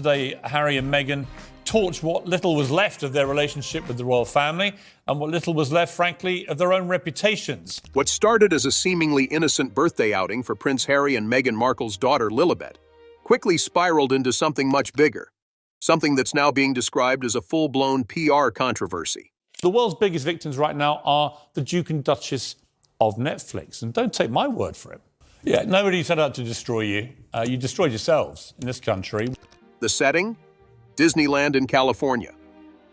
Yesterday, Harry and Meghan torched what little was left of their relationship with the royal family and what little was left, frankly, of their own reputations. What started as a seemingly innocent birthday outing for Prince Harry and Meghan Markle's daughter Lilibet quickly spiraled into something much bigger, something that's now being described as a full-blown PR controversy. The world's biggest victims right now are the Duke and Duchess of Netflix, and don't take my word for it. Yeah, nobody set out to destroy you. You destroyed yourselves in this country. The setting? Disneyland in California,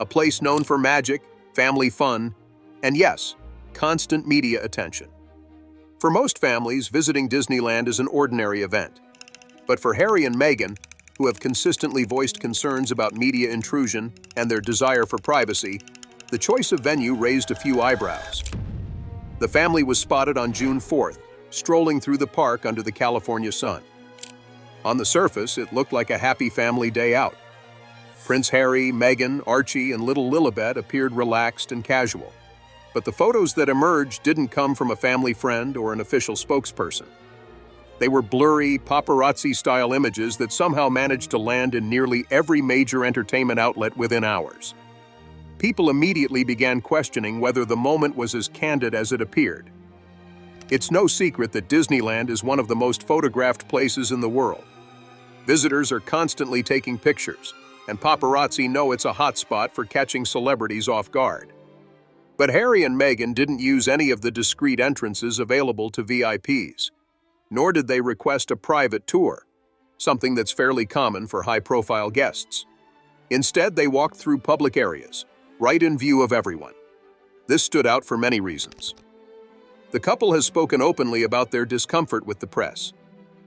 a place known for magic, family fun, and yes, constant media attention. For most families, visiting Disneyland is an ordinary event. But for Harry and Meghan, who have consistently voiced concerns about media intrusion and their desire for privacy, the choice of venue raised a few eyebrows. The family was spotted on June 4th, strolling through the park under the California sun. On the surface, it looked like a happy family day out. Prince Harry, Meghan, Archie, and little Lilibet appeared relaxed and casual. But the photos that emerged didn't come from a family friend or an official spokesperson. They were blurry, paparazzi-style images that somehow managed to land in nearly every major entertainment outlet within hours. People immediately began questioning whether the moment was as candid as it appeared. It's no secret that Disneyland is one of the most photographed places in the world. Visitors are constantly taking pictures, and paparazzi know it's a hotspot for catching celebrities off guard. But Harry and Meghan didn't use any of the discreet entrances available to VIPs, nor did they request a private tour, something that's fairly common for high-profile guests. Instead, they walked through public areas, right in view of everyone. This stood out for many reasons. The couple has spoken openly about their discomfort with the press.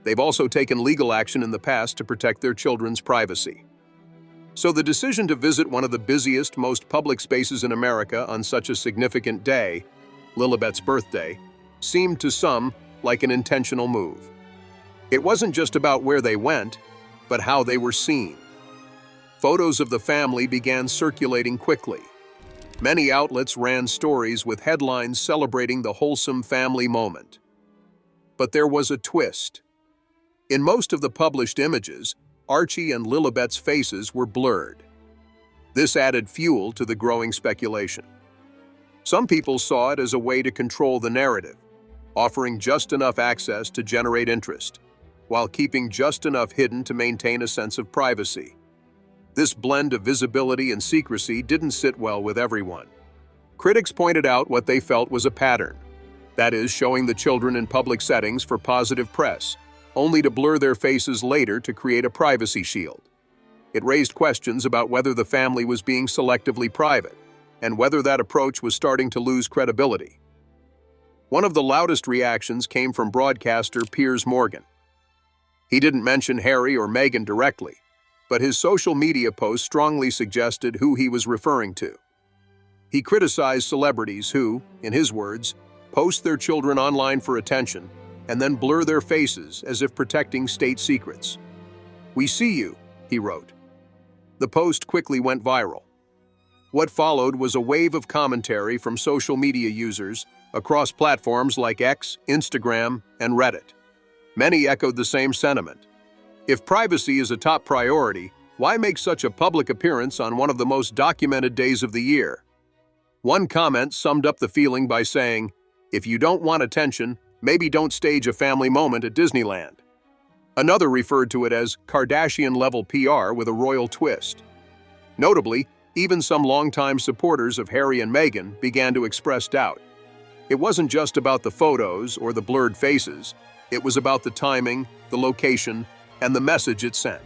They've also taken legal action in the past to protect their children's privacy. So the decision to visit one of the busiest, most public spaces in America on such a significant day, Lilibet's birthday, seemed to some like an intentional move. It wasn't just about where they went, but how they were seen. Photos of the family began circulating quickly. Many outlets ran stories with headlines celebrating the wholesome family moment. But there was a twist. In most of the published images, Archie and Lilibet's faces were blurred. This added fuel to the growing speculation. Some people saw it as a way to control the narrative, offering just enough access to generate interest, while keeping just enough hidden to maintain a sense of privacy. This blend of visibility and secrecy didn't sit well with everyone. Critics pointed out what they felt was a pattern, that is, showing the children in public settings for positive press, only to blur their faces later to create a privacy shield. It raised questions about whether the family was being selectively private, and whether that approach was starting to lose credibility. One of the loudest reactions came from broadcaster Piers. He didn't mention Harry or Meghan directly, but his social media post strongly suggested who he was referring to. He criticized celebrities who, in his words, post their children online for attention and then blur their faces as if protecting state secrets. "We see you," he wrote. The post quickly went viral. What followed was a wave of commentary from social media users across platforms like X, Instagram, and Reddit. Many echoed the same sentiment. If privacy is a top priority, why make such a public appearance on one of the most documented days of the year? One comment summed up the feeling by saying, "If you don't want attention, maybe don't stage a family moment at Disneyland." Another referred to it as Kardashian-level PR with a royal twist. Notably, even some longtime supporters of Harry and Meghan began to express doubt. It wasn't just about the photos or the blurred faces, it was about the timing, the location, and the message it sent.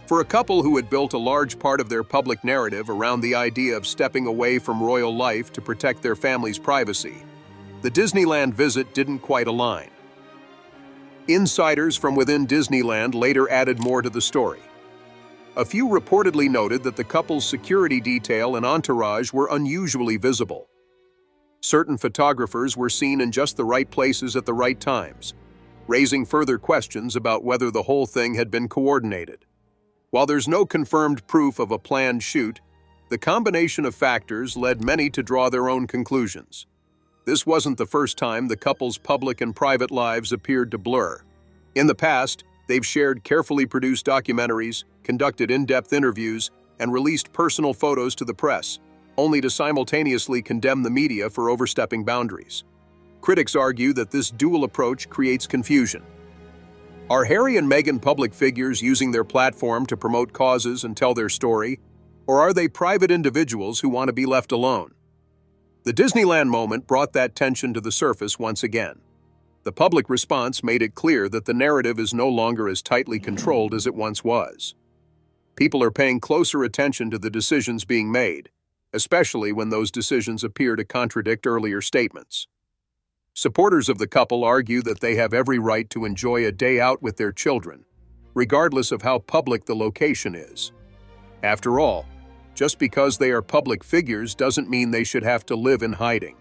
For a couple who had built a large part of their public narrative around the idea of stepping away from royal life to protect their family's privacy, the Disneyland visit didn't quite align. Insiders from within Disneyland later added more to the story. A few reportedly noted that the couple's security detail and entourage were unusually visible. Certain photographers were seen in just the right places at the right times, raising further questions about whether the whole thing had been coordinated. While there's no confirmed proof of a planned shoot, the combination of factors led many to draw their own conclusions. This wasn't the first time the couple's public and private lives appeared to blur. In the past, They've shared carefully produced documentaries, conducted in-depth interviews, and released personal photos to the press, only to simultaneously condemn the media for overstepping boundaries. Critics argue that this dual approach creates confusion. Are Harry and Meghan public figures using their platform to promote causes and tell their story, or are they private individuals who want to be left alone? The Disneyland moment brought that tension to the surface once again. The public response made it clear that the narrative is no longer as tightly controlled as it once was. People are paying closer attention to the decisions being made, especially when those decisions appear to contradict earlier statements. Supporters of the couple argue that they have every right to enjoy a day out with their children, regardless of how public the location is. After all, just because they are public figures doesn't mean they should have to live in hiding.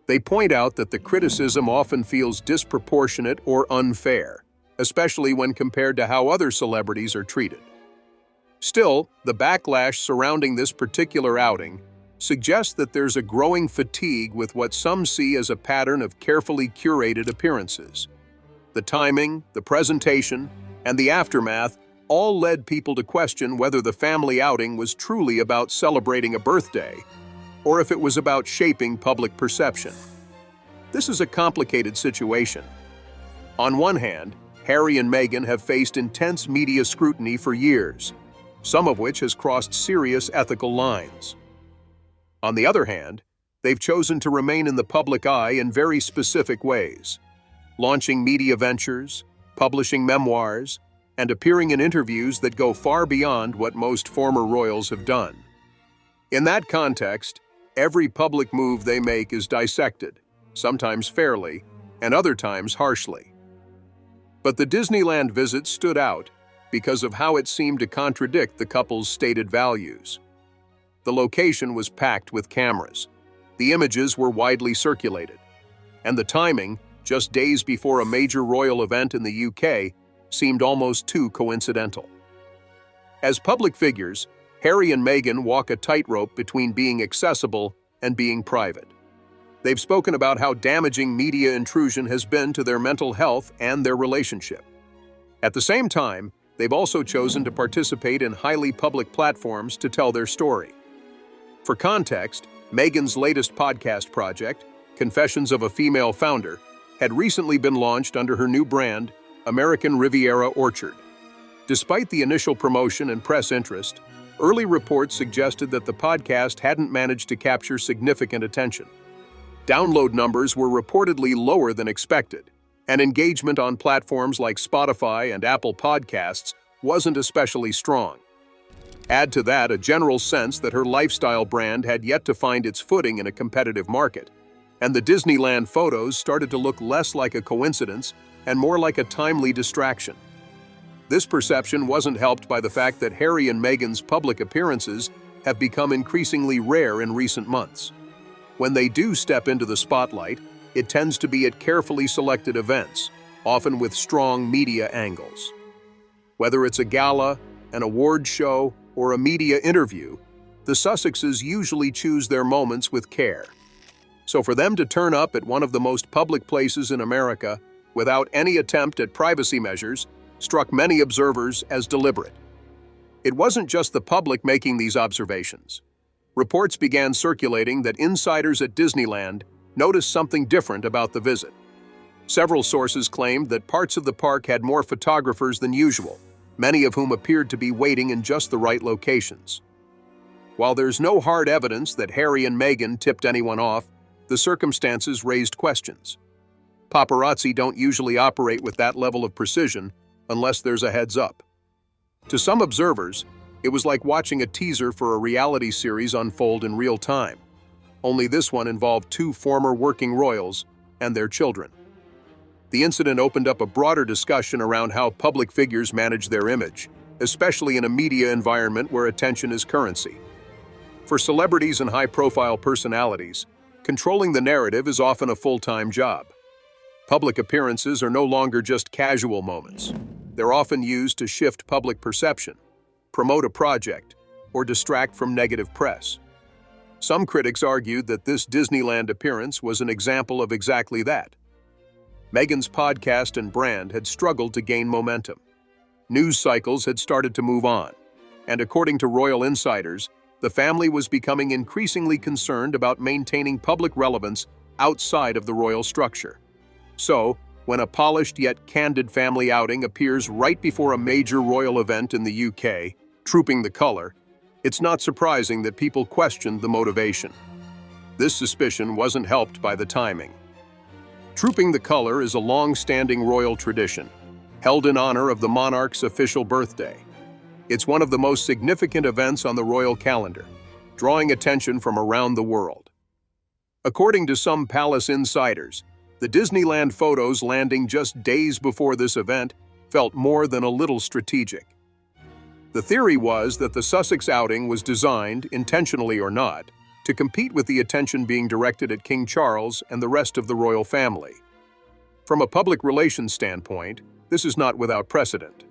They point out that the criticism often feels disproportionate or unfair, especially when compared to how other celebrities are treated. Still, the backlash surrounding this particular outing suggests that there's a growing fatigue with what some see as a pattern of carefully curated appearances. The timing, the presentation, and the aftermath all led people to question whether the family outing was truly about celebrating a birthday, or if it was about shaping public perception. This is a complicated situation. On one hand, Harry and Meghan have faced intense media scrutiny for years, some of which has crossed serious ethical lines. On the other hand, they've chosen to remain in the public eye in very specific ways, launching media ventures, publishing memoirs, and appearing in interviews that go far beyond what most former royals have done. In that context, every public move they make is dissected, sometimes fairly, and other times harshly. But the Disneyland visit stood out because of how it seemed to contradict the couple's stated values. The location was packed with cameras. The images were widely circulated. And the timing, just days before a major royal event in the UK, seemed almost too coincidental. As public figures, Harry and Meghan walk a tightrope between being accessible and being private. They've spoken about how damaging media intrusion has been to their mental health and their relationship. At the same time, they've also chosen to participate in highly public platforms to tell their story. For context, Meghan's latest podcast project, Confessions of a Female Founder, had recently been launched under her new brand, American Riviera Orchard. Despite the initial promotion and press interest, early reports suggested that the podcast hadn't managed to capture significant attention. Download numbers were reportedly lower than expected, and engagement on platforms like Spotify and Apple Podcasts wasn't especially strong. Add to that a general sense that her lifestyle brand had yet to find its footing in a competitive market, and the Disneyland photos started to look less like a coincidence and more like a timely distraction. This perception wasn't helped by the fact that Harry and Meghan's public appearances have become increasingly rare in recent months. When they do step into the spotlight, it tends to be at carefully selected events, often with strong media angles. Whether it's a gala, an award show, or a media interview, the Sussexes usually choose their moments with care. So for them to turn up at one of the most public places in America without any attempt at privacy measures struck many observers as deliberate. It wasn't just the public making these observations. Reports began circulating that insiders at Disneyland noticed something different about the visit. Several sources claimed that parts of the park had more photographers than usual, many of whom appeared to be waiting in just the right locations. While there's no hard evidence that Harry and Meghan tipped anyone off, the circumstances raised questions. Paparazzi don't usually operate with that level of precision unless there's a heads up. To some observers, it was like watching a teaser for a reality series unfold in real time. Only this one involved two former working royals and their children. The incident opened up a broader discussion around how public figures manage their image, especially in a media environment where attention is currency. For celebrities and high-profile personalities, controlling the narrative is often a full-time job. Public appearances are no longer just casual moments. They're often used to shift public perception, promote a project, or distract from negative press. Some critics argued that this Disneyland appearance was an example of exactly that. Meghan's podcast and brand had struggled to gain momentum. News cycles had started to move on, and according to royal insiders, the family was becoming increasingly concerned about maintaining public relevance outside of the royal structure. So, when a polished yet candid family outing appears right before a major royal event in the UK, Trooping the Colour, it's not surprising that people questioned the motivation. This suspicion wasn't helped by the timing. Trooping the Colour is a long-standing royal tradition, held in honor of the monarch's official birthday. It's one of the most significant events on the royal calendar, drawing attention from around the world. According to some palace insiders, the Disneyland photos landing just days before this event felt more than a little strategic. The theory was that the Sussex outing was designed, intentionally or not, to compete with the attention being directed at King Charles and the rest of the royal family. From a public relations standpoint, this is not without precedent.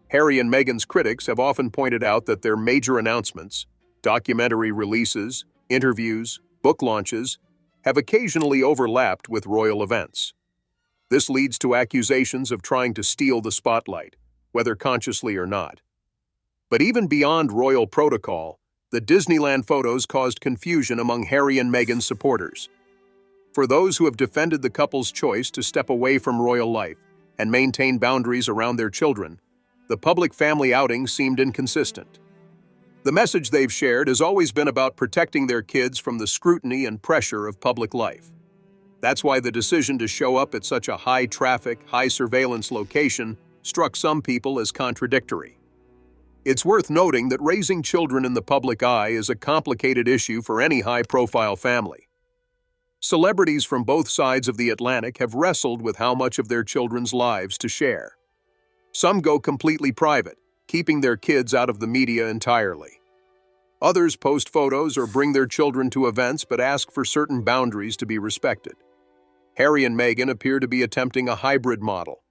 Harry and Meghan's critics have often pointed out that their major announcements, documentary releases, interviews, book launches, have occasionally overlapped with royal events. This leads to accusations of trying to steal the spotlight, whether consciously or not. But even beyond royal protocol, the Disneyland photos caused confusion among Harry and Meghan's supporters. For those who have defended the couple's choice to step away from royal life and maintain boundaries around their children, the public family outing seemed inconsistent. The message they've shared has always been about protecting their kids from the scrutiny and pressure of public life. That's why the decision to show up at such a high-traffic, high-surveillance location struck some people as contradictory. It's worth noting that raising children in the public eye is a complicated issue for any high-profile family. Celebrities from both sides of the Atlantic have wrestled with how much of their children's lives to share. Some go completely private, keeping their kids out of the media entirely. Others post photos or bring their children to events but ask for certain boundaries to be respected. Harry and Meghan appear to be attempting a hybrid model,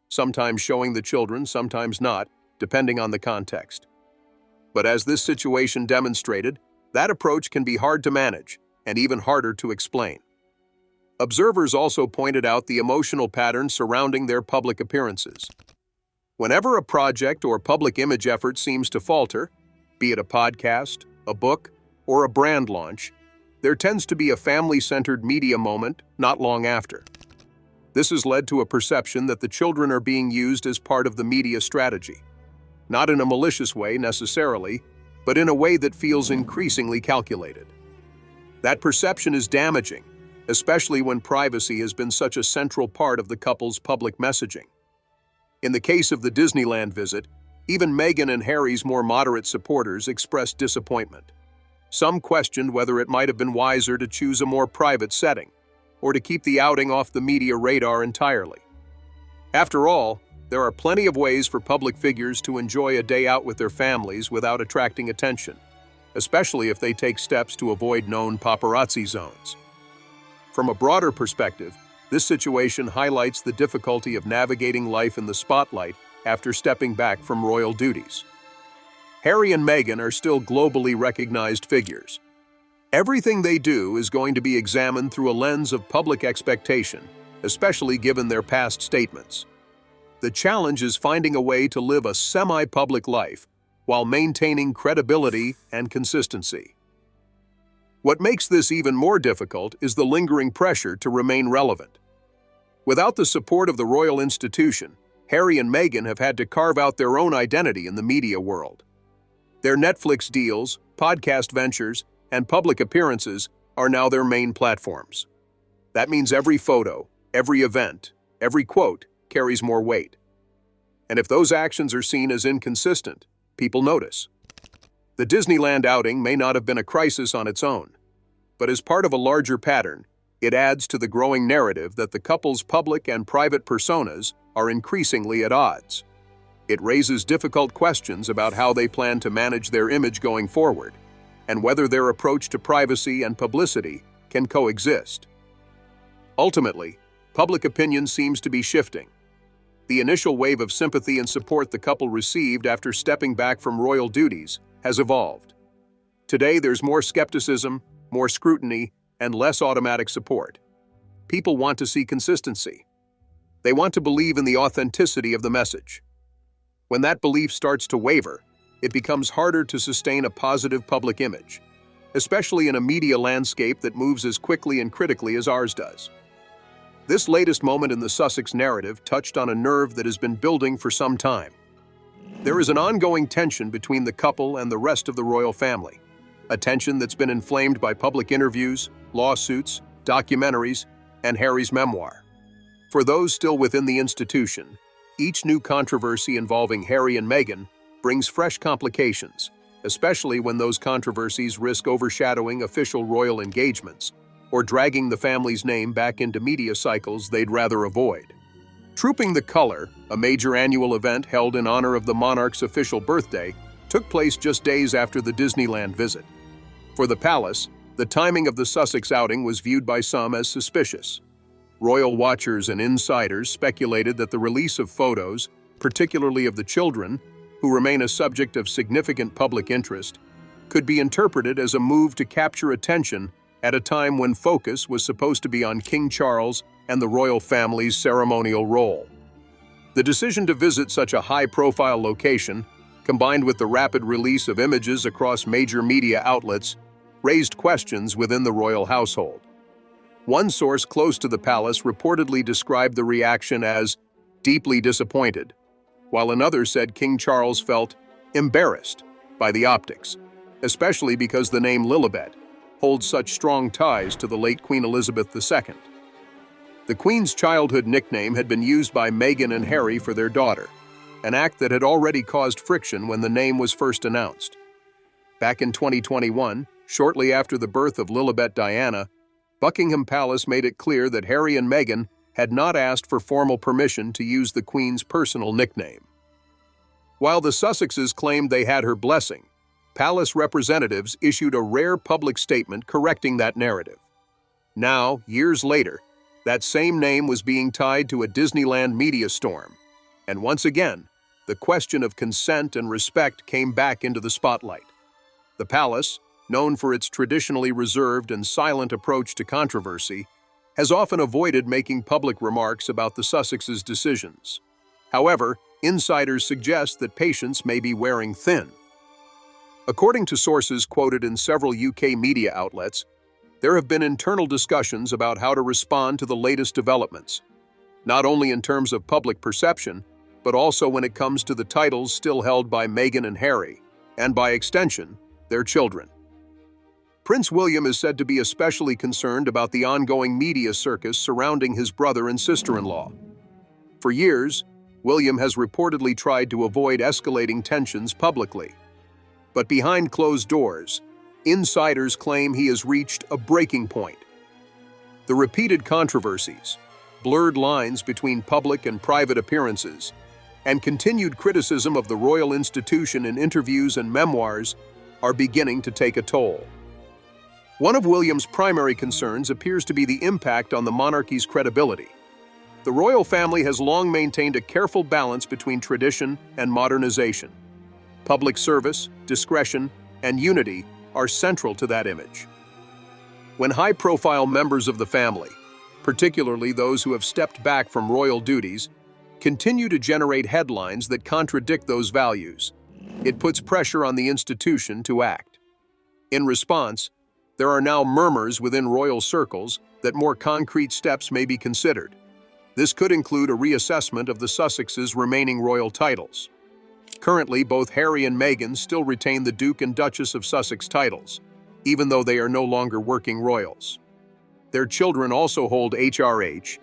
sometimes showing the children, sometimes not, depending on the context. But as this situation demonstrated, that approach can be hard to manage and even harder to explain. Observers also pointed out the emotional patterns surrounding their public appearances. Whenever a project or public image effort seems to falter, be it a podcast, a book, or a brand launch, there tends to be a family-centered media moment not long after. This has led to a perception that the children are being used as part of the media strategy, not in a malicious way necessarily, but in a way that feels increasingly calculated. That perception is damaging, especially when privacy has been such a central part of the couple's public messaging. In the case of the Disneyland visit, even Meghan and Harry's more moderate supporters expressed disappointment. Some questioned whether it might have been wiser to choose a more private setting, or to keep the outing off the media radar entirely. After all, there are plenty of ways for public figures to enjoy a day out with their families without attracting attention, especially if they take steps to avoid known paparazzi zones. From a broader perspective, this situation highlights the difficulty of navigating life in the spotlight after stepping back from royal duties. Harry and Meghan are still globally recognized figures. Everything they do is going to be examined through a lens of public expectation, especially given their past statements. The challenge is finding a way to live a semi-public life while maintaining credibility and consistency. What makes this even more difficult is the lingering pressure to remain relevant. Without the support of the royal institution, Harry and Meghan have had to carve out their own identity in the media world. Their Netflix deals, podcast ventures, and public appearances are now their main platforms. That means every photo, every event, every quote carries more weight. And if those actions are seen as inconsistent, people notice. The Disneyland outing may not have been a crisis on its own, but as part of a larger pattern, it adds to the growing narrative that the couple's public and private personas are increasingly at odds. It raises difficult questions about how they plan to manage their image going forward, and whether their approach to privacy and publicity can coexist. Ultimately, public opinion seems to be shifting. The initial wave of sympathy and support the couple received after stepping back from royal duties has evolved. Today, there's more skepticism, more scrutiny, and less automatic support. People want to see consistency, They want to believe in the authenticity of the message. When that belief starts to waver, it becomes harder to sustain a positive public image, especially in a media landscape that moves as quickly and critically as ours does. This latest moment in the Sussex narrative touched on a nerve that has been building for some time. There is an ongoing tension between the couple and the rest of the royal family, a tension that's been inflamed by public interviews, lawsuits, documentaries, and Harry's memoir. For those still within the institution, each new controversy involving Harry and Meghan brings fresh complications, especially when those controversies risk overshadowing official royal engagements or dragging the family's name back into media cycles they'd rather avoid. Trooping the Colour, a major annual event held in honor of the monarch's official birthday, took place just days after the Disneyland visit. For the palace, the timing of the Sussex outing was viewed by some as suspicious. Royal watchers and insiders speculated that the release of photos, particularly of the children, who remain a subject of significant public interest, could be interpreted as a move to capture attention at a time when focus was supposed to be on King Charles and the royal family's ceremonial role. The decision to visit such a high-profile location, combined with the rapid release of images across major media outlets, raised questions within the royal household. One source close to the palace reportedly described the reaction as deeply disappointed, while another said King Charles felt embarrassed by the optics, especially because the name Lilibet holds such strong ties to the late Queen Elizabeth II. The Queen's childhood nickname had been used by Meghan and Harry for their daughter, an act that had already caused friction when the name was first announced. Back in 2021, shortly after the birth of Lilibet Diana, Buckingham Palace made it clear that Harry and Meghan had not asked for formal permission to use the Queen's personal nickname. While the Sussexes claimed they had her blessing, palace representatives issued a rare public statement correcting that narrative. Now, years later, that same name was being tied to a Disneyland media storm, and once again, the question of consent and respect came back into the spotlight. The palace, known for its traditionally reserved and silent approach to controversy, has often avoided making public remarks about the Sussexes' decisions. However, insiders suggest that patience may be wearing thin. According to sources quoted in several UK media outlets, there have been internal discussions about how to respond to the latest developments, not only in terms of public perception, but also when it comes to the titles still held by Meghan and Harry, and by extension, their children. Prince William is said to be especially concerned about the ongoing media circus surrounding his brother and sister-in-law. For years, William has reportedly tried to avoid escalating tensions publicly. But behind closed doors, insiders claim he has reached a breaking point. The repeated controversies, blurred lines between public and private appearances, and continued criticism of the royal institution in interviews and memoirs are beginning to take a toll. One of William's primary concerns appears to be the impact on the monarchy's credibility. The royal family has long maintained a careful balance between tradition and modernization. Public service, discretion, and unity are central to that image. When high-profile members of the family, particularly those who have stepped back from royal duties, continue to generate headlines that contradict those values, it puts pressure on the institution to act. In response, there are now murmurs within royal circles that more concrete steps may be considered. This could include a reassessment of the Sussexes' remaining royal titles. Currently, both Harry and Meghan still retain the Duke and Duchess of Sussex titles, even though they are no longer working royals. Their children also hold HRH,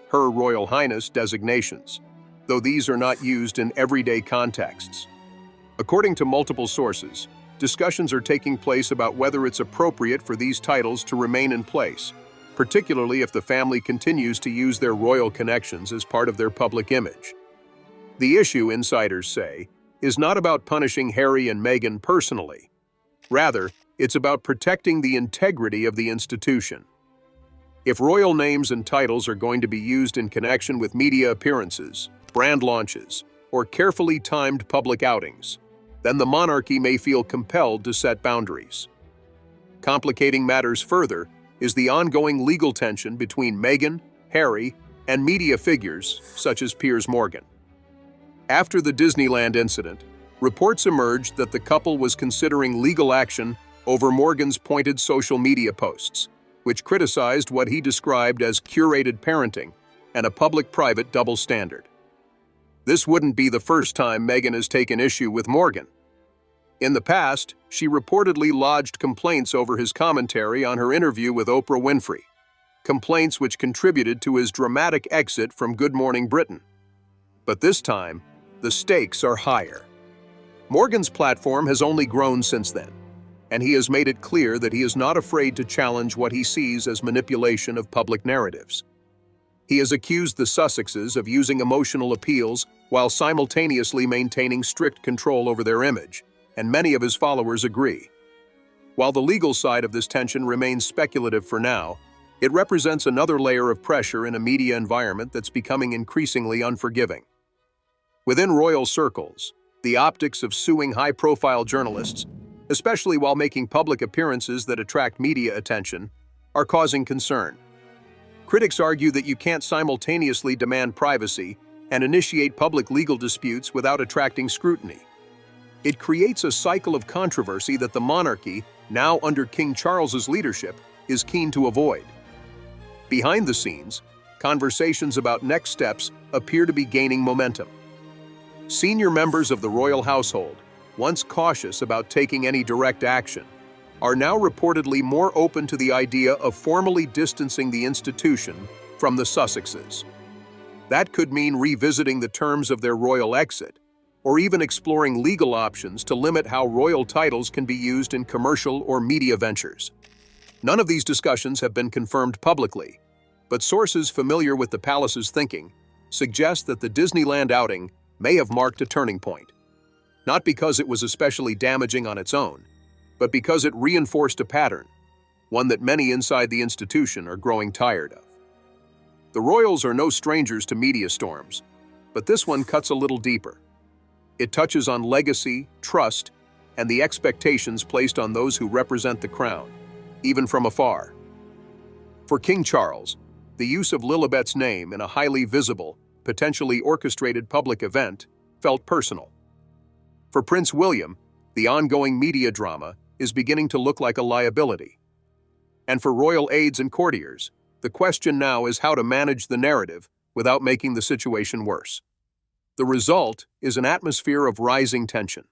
Her Royal Highness designations, though these are not used in everyday contexts. According to multiple sources, discussions are taking place about whether it's appropriate for these titles to remain in place, particularly if the family continues to use their royal connections as part of their public image. The issue, insiders say, is not about punishing Harry and Meghan personally. Rather, it's about protecting the integrity of the institution. If royal names and titles are going to be used in connection with media appearances, brand launches, or carefully timed public outings, then the monarchy may feel compelled to set boundaries. Complicating matters further is the ongoing legal tension between Meghan, Harry, and media figures such as Piers Morgan. After the Disneyland incident, reports emerged that the couple was considering legal action over Morgan's pointed social media posts, which criticized what he described as curated parenting and a public-private double standard. This wouldn't be the first time Meghan has taken issue with Morgan. In the past, she reportedly lodged complaints over his commentary on her interview with Oprah Winfrey, complaints which contributed to his dramatic exit from Good Morning Britain. But this time, the stakes are higher. Morgan's platform has only grown since then, and he has made it clear that he is not afraid to challenge what he sees as manipulation of public narratives. He has accused the Sussexes of using emotional appeals while simultaneously maintaining strict control over their image, and many of his followers agree. While the legal side of this tension remains speculative for now, it represents another layer of pressure in a media environment that's becoming increasingly unforgiving. Within royal circles, the optics of suing high-profile journalists, especially while making public appearances that attract media attention, are causing concern. Critics argue that you can't simultaneously demand privacy and initiate public legal disputes without attracting scrutiny. It creates a cycle of controversy that the monarchy, now under King Charles's leadership, is keen to avoid. Behind the scenes, conversations about next steps appear to be gaining momentum. Senior members of the royal household, once cautious about taking any direct action, are now reportedly more open to the idea of formally distancing the institution from the Sussexes. That could mean revisiting the terms of their royal exit, or even exploring legal options to limit how royal titles can be used in commercial or media ventures. None of these discussions have been confirmed publicly, but sources familiar with the palace's thinking suggest that the Disneyland outing may have marked a turning point. Not because it was especially damaging on its own, but because it reinforced a pattern, one that many inside the institution are growing tired of. The royals are no strangers to media storms, but this one cuts a little deeper. It touches on legacy, trust, and the expectations placed on those who represent the crown, even from afar. For King Charles, the use of Lilibet's name in a highly visible, potentially orchestrated public event felt personal. For Prince William, the ongoing media drama is beginning to look like a liability. And for royal aides and courtiers, the question now is how to manage the narrative without making the situation worse. The result is an atmosphere of rising tension.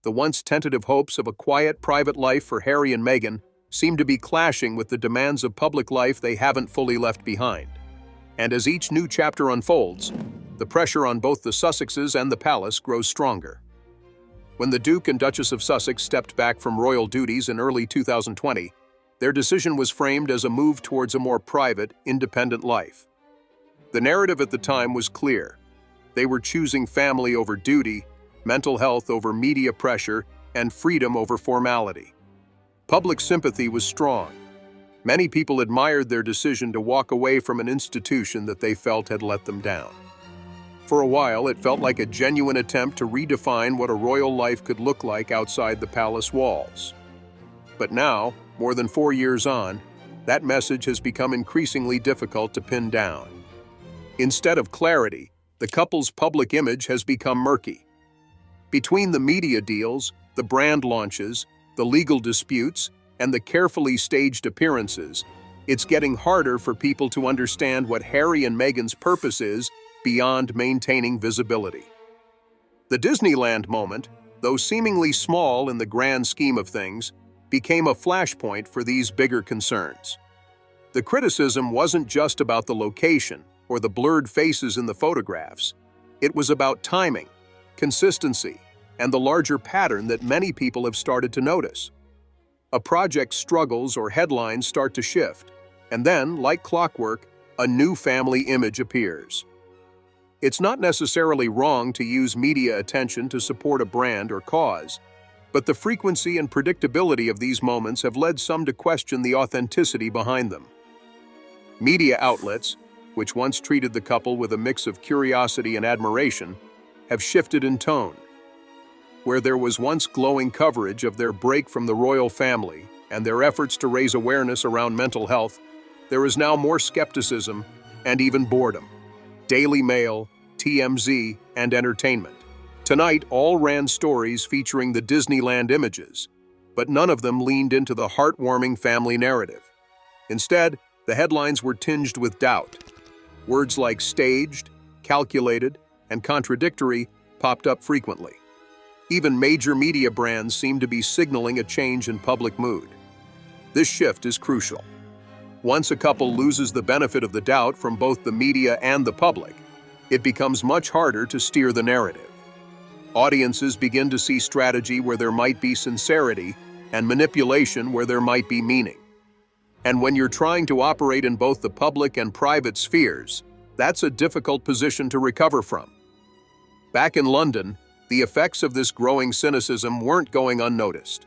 The once tentative hopes of a quiet private life for Harry and Meghan seem to be clashing with the demands of public life they haven't fully left behind. And as each new chapter unfolds, the pressure on both the Sussexes and the palace grows stronger. When the Duke and Duchess of Sussex stepped back from royal duties in early 2020, their decision was framed as a move towards a more private, independent life. The narrative at the time was clear. They were choosing family over duty, mental health over media pressure, and freedom over formality. Public sympathy was strong. Many people admired their decision to walk away from an institution that they felt had let them down. For a while, it felt like a genuine attempt to redefine what a royal life could look like outside the palace walls. But now, more than 4 years on, that message has become increasingly difficult to pin down. Instead of clarity, the couple's public image has become murky. Between the media deals, the brand launches, the legal disputes, and the carefully staged appearances, it's getting harder for people to understand what Harry and Meghan's purpose is beyond maintaining visibility. The Disneyland moment, though seemingly small in the grand scheme of things, became a flashpoint for these bigger concerns. The criticism wasn't just about the location or the blurred faces in the photographs. It was about timing, consistency, and the larger pattern that many people have started to notice. A project struggles or headlines start to shift, and then, like clockwork, a new family image appears. It's not necessarily wrong to use media attention to support a brand or cause, but the frequency and predictability of these moments have led some to question the authenticity behind them. Media outlets, which once treated the couple with a mix of curiosity and admiration, have shifted in tone. Where there was once glowing coverage of their break from the royal family and their efforts to raise awareness around mental health, there is now more skepticism and even boredom. Daily Mail, TMZ, and entertainment. Tonight all ran stories featuring the Disneyland images, but none of them leaned into the heartwarming family narrative. Instead, the headlines were tinged with doubt. Words like staged, calculated, and contradictory popped up frequently. Even major media brands seemed to be signaling a change in public mood. This shift is crucial. Once a couple loses the benefit of the doubt from both the media and the public, it becomes much harder to steer the narrative. Audiences begin to see strategy where there might be sincerity and manipulation where there might be meaning. And when you're trying to operate in both the public and private spheres, that's a difficult position to recover from. Back in London, the effects of this growing cynicism weren't going unnoticed.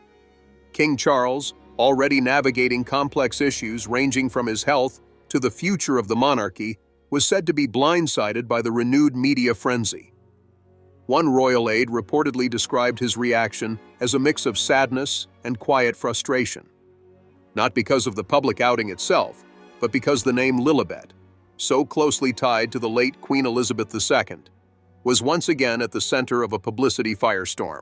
King Charles, already navigating complex issues ranging from his health to the future of the monarchy, was said to be blindsided by the renewed media frenzy. One royal aide reportedly described his reaction as a mix of sadness and quiet frustration. Not because of the public outing itself, but because the name Lilibet, so closely tied to the late Queen Elizabeth II, was once again at the center of a publicity firestorm.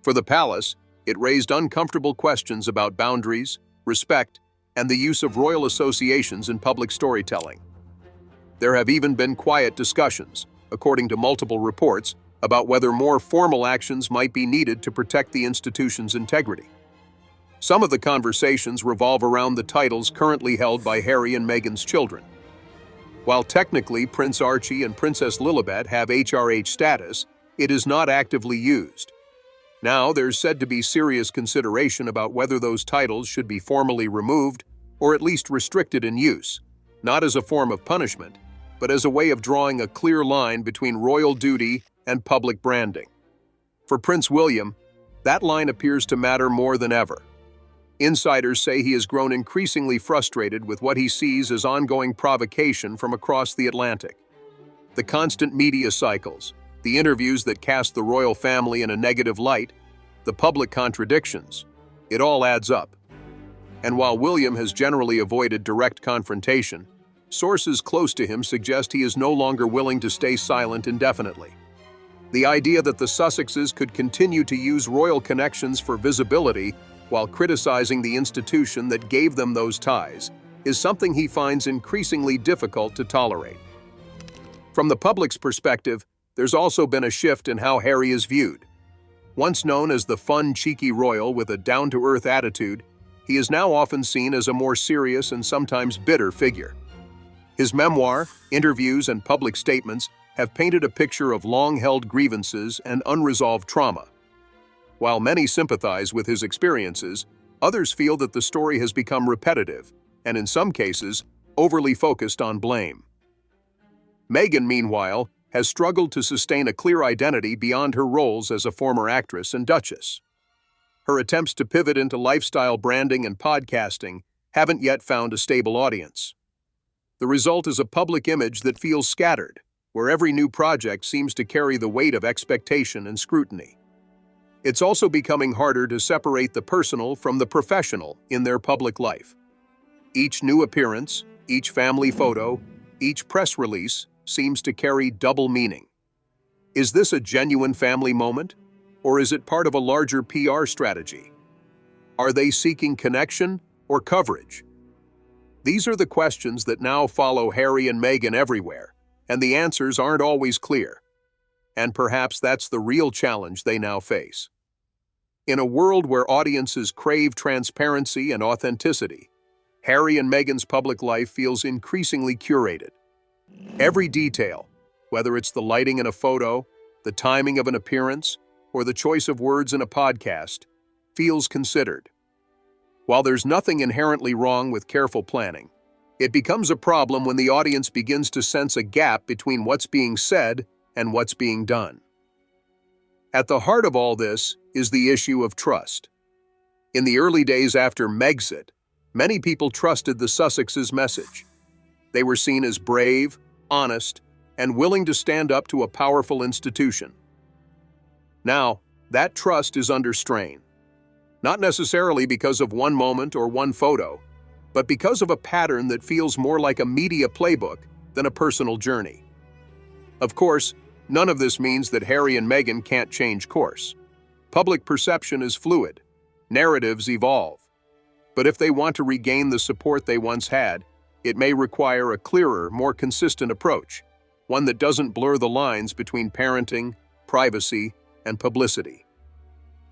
For the palace, it raised uncomfortable questions about boundaries, respect, and the use of royal associations in public storytelling. There have even been quiet discussions, according to multiple reports, about whether more formal actions might be needed to protect the institution's integrity. Some of the conversations revolve around the titles currently held by Harry and Meghan's children. While technically Prince Archie and Princess Lilibet have HRH status, it is not actively used. Now there's said to be serious consideration about whether those titles should be formally removed or at least restricted in use, not as a form of punishment, but as a way of drawing a clear line between royal duty and public branding. For Prince William, that line appears to matter more than ever. Insiders say he has grown increasingly frustrated with what he sees as ongoing provocation from across the Atlantic. The constant media cycles, the interviews that cast the royal family in a negative light, the public contradictions, it all adds up. And while William has generally avoided direct confrontation, sources close to him suggest he is no longer willing to stay silent indefinitely. The idea that the Sussexes could continue to use royal connections for visibility while criticizing the institution that gave them those ties is something he finds increasingly difficult to tolerate. From the public's perspective, there's also been a shift in how Harry is viewed. Once known as the fun, cheeky royal with a down-to-earth attitude, he is now often seen as a more serious and sometimes bitter figure. His memoir, interviews, and public statements have painted a picture of long-held grievances and unresolved trauma. While many sympathize with his experiences, others feel that the story has become repetitive and, in some cases, overly focused on blame. Meghan, meanwhile, has struggled to sustain a clear identity beyond her roles as a former actress and duchess. Her attempts to pivot into lifestyle branding and podcasting haven't yet found a stable audience. The result is a public image that feels scattered, where every new project seems to carry the weight of expectation and scrutiny. It's also becoming harder to separate the personal from the professional in their public life. Each new appearance, each family photo, each press release seems to carry double meaning. Is this a genuine family moment, or is it part of a larger PR strategy? Are they seeking connection or coverage? These are the questions that now follow Harry and Meghan everywhere, and the answers aren't always clear. And perhaps that's the real challenge they now face. In a world where audiences crave transparency and authenticity, Harry and Meghan's public life feels increasingly curated. Every detail, whether it's the lighting in a photo, the timing of an appearance, or the choice of words in a podcast, feels considered. While there's nothing inherently wrong with careful planning, it becomes a problem when the audience begins to sense a gap between what's being said and what's being done. At the heart of all this is the issue of trust. In the early days after Megxit, many people trusted the Sussexes' message. They were seen as brave, honest, and willing to stand up to a powerful institution. Now, that trust is under strain. Not necessarily because of one moment or one photo, but because of a pattern that feels more like a media playbook than a personal journey. Of course, none of this means that Harry and Meghan can't change course. Public perception is fluid. Narratives evolve. But if they want to regain the support they once had, it may require a clearer, more consistent approach, one that doesn't blur the lines between parenting, privacy, and publicity.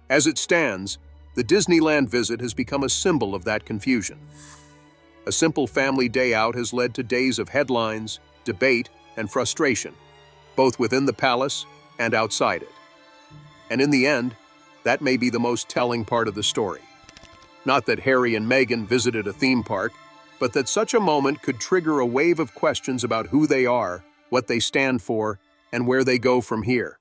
As it stands, the Disneyland visit has become a symbol of that confusion. A simple family day out has led to days of headlines, debate, and frustration, both within the palace and outside it. And in the end, that may be the most telling part of the story. Not that Harry and Meghan visited a theme park, but that such a moment could trigger a wave of questions about who they are, what they stand for, and where they go from here.